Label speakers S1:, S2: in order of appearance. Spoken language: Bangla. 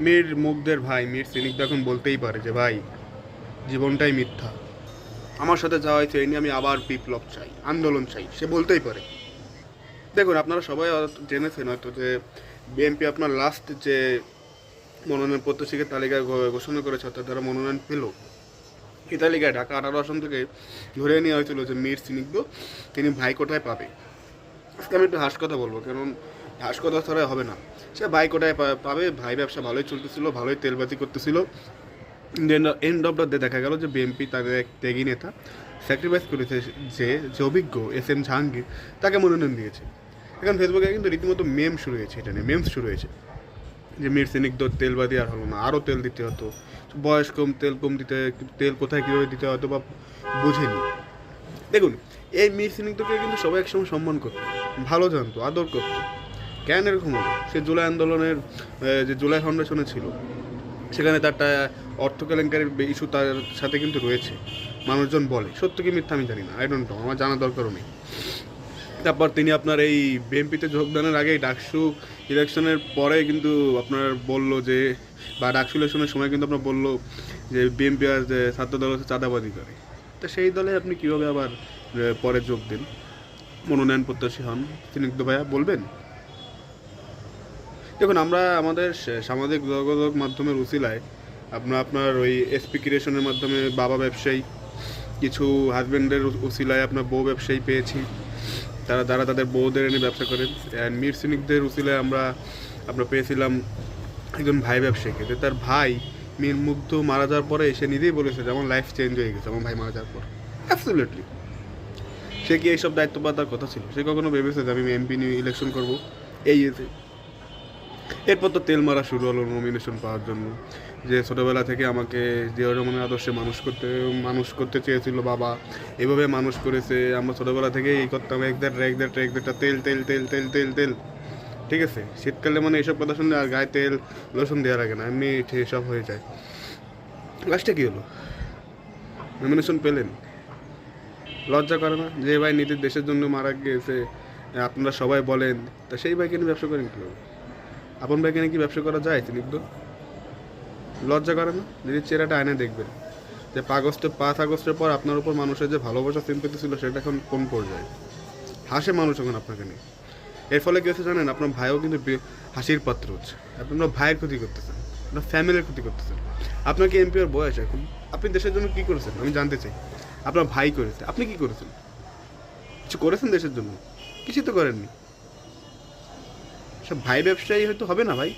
S1: মীর মুগ্ধের ভাই মীর সিনিক এখন বলতেই পারে যে ভাই জীবনটাই মিথ্যা, আমার সাথে যাওয়া হয়েছে এই নিয়ে আমি আবার বিপ্লব চাই, আন্দোলন চাই, সে বলতেই পারে। দেখুন আপনারা সবাই জেনেছেন হয়তো যে বিএনপি আপনার লাস্ট যে মনোনয়ন প্রত্যাশীকে তালিকায় ঘোষণা করেছে অর্থাৎ যারা মনোনয়ন পেল, এই তালিকায় ঢাকা 18 আসন থেকে ধরে নেওয়া হয়েছিল যে মীর সিনিগ্ধ তিনি ভাইকোটায় পাবে। আজকে আমি একটু হাস কথা বলবো, কারণ হাস কথা ছাড়া হবে না। সে ভাইকোটায় পাবে, ভাই ব্যবসা ভালোই চলতেছিল, ভালোই তেলবাতি করতেছিল। এন্ড অফ দ্য ডে দেখা গেল যে বিএনপি তাদের এক ত্যাগী নেতা স্যাক্রিফাইস করেছে, যে অভিজ্ঞ SM জাহাঙ্গীর তাকে মনোনয়ন দিয়েছে। এখন ফেসবুকে কিন্তু রীতিমতো মেম শুরু হয়েছে, এটা নিয়ে মেমস শুরু হয়েছে যে মীর সিনিগ্ধ তেলবাদি আর হলো না, আরও তেল দিতে হতো, বয়স কম তেল কম দিতে, তেল কোথায় কীভাবে দিতে হতো বা বুঝেনি। দেখুন এই মীর সিনিগ্ধকে কিন্তু সবাই একসময় সম্মান করতো, ভালো জানতো, আদর করতো। কেন এরকম হলো? সে জুলাই আন্দোলনের যে জুলাই ফাউন্ডেশনে ছিল, সেখানে তারটা অর্থ কেলেঙ্কারির ইস্যু তার সাথে কিন্তু রয়েছে, মানুষজন বলে। সত্য কি মিথ্যা আমি জানি না, আই ডোন্ট নো, আমার জানার দরকারও নেই। তারপর তিনি আপনার এই বিএনপিতে যোগদানের আগেই ডাকসু ইলেকশনের পরে কিন্তু আপনার বললো যে, বা ডাকসু ইলেকশনের সময় কিন্তু আপনার বললো যে বিএনপি আর যে ছাত্রদল হচ্ছে চাঁদাবাদি করে। তো সেই দলে আপনি কীভাবে আবার পরে যোগ দিন, মনোনয়ন প্রত্যাশী হন? স্নিগ্ধ ভাইয়া বলবেন। দেখুন আমরা আমাদের সামাজিক যোগাযোগ মাধ্যমের উসিলায় আপনার ওই SP ক্রিয়েশনের মাধ্যমে বাবা ব্যবসায়ী, কিছু হাজব্যান্ডের উসিলায় আপনার বউ ব্যবসায়ী পেয়েছি, তারা তাদের বউদের এনে ব্যবসা করেন। অ্যান্ড মীর সিনিকদের উসিলায় আমরা পেয়েছিলাম একজন ভাই ব্যবসায়ীকে, যে তার ভাই মীর মুগ্ধ মারা যাওয়ার পরে সে নিজেই বলেছে যে আমার লাইফ চেঞ্জ হয়ে গেছে আমার ভাই মারা যাওয়ার পর। অ্যাবসলিউটলি সে কি এইসব দায়িত্ব পাওয়ার তার কথা ছিল? সে কখনো ভেবেছে যে আমি MP নিয়ে ইলেকশন করবো? এই এতে এরপর তো তেল মারা শুরু হলো নমিনেশন পাওয়ার জন্য, যে ছোটোবেলা থেকে আমাকে জিয়াউর রহমানের আদর্শে মানুষ করতে চেয়েছিল বাবা, এভাবে মানুষ করেছে। আমরা ছোটোবেলা থেকে এই করতাম, এক দেড়টা তেল তেল তেল তেল তেল তেল। ঠিক আছে, শীতকালে মানে এইসব কথা শুনলে আর গায়ে তেল লোশন দেওয়া লাগে না, এমনি সব হয়ে যায়। লাস্টে কী হলো? নমিনেশন পেলেন, লজ্জা করে না? যে ভাই নিজের দেশের জন্য মারা গিয়েছে, আপনারা সবাই বলেন, তা সেই ভাইকে নিয়ে ব্যবসা করেন কীভাবে? আপন ভাইকে নিয়ে কি ব্যবসা করা যায়? স্নিগ্ধ লজ্জা করে না? নিজের চেহারাটা আয়নায় দেখবেন যে 5 আগস্টের পর আপনার উপর মানুষের যে ভালোবাসা সিম্পেথি ছিল সেটা এখন কোন পর্যায়ে? হাসে মানুষ এখন আপনাকে নিয়ে। এর ফলে কী হচ্ছে জানেন? আপনার ভাইও কিন্তু হাসির পাত্র হচ্ছে। আপনার ভাইয়ের ক্ষতি করতেছেন, আপনার ফ্যামিলির ক্ষতি করতেছেন। আপনাকে MP এর বয়স এখন, আপনি দেশের জন্য কী করেছেন আমি জানতে চাই। আপনার ভাই করেছে, আপনি কী করেছেন? কিছু করেছেন দেশের জন্য? কিছুই তো করেননি। সব ভাই ব্যবসায়ী হয়তো হবে না ভাই।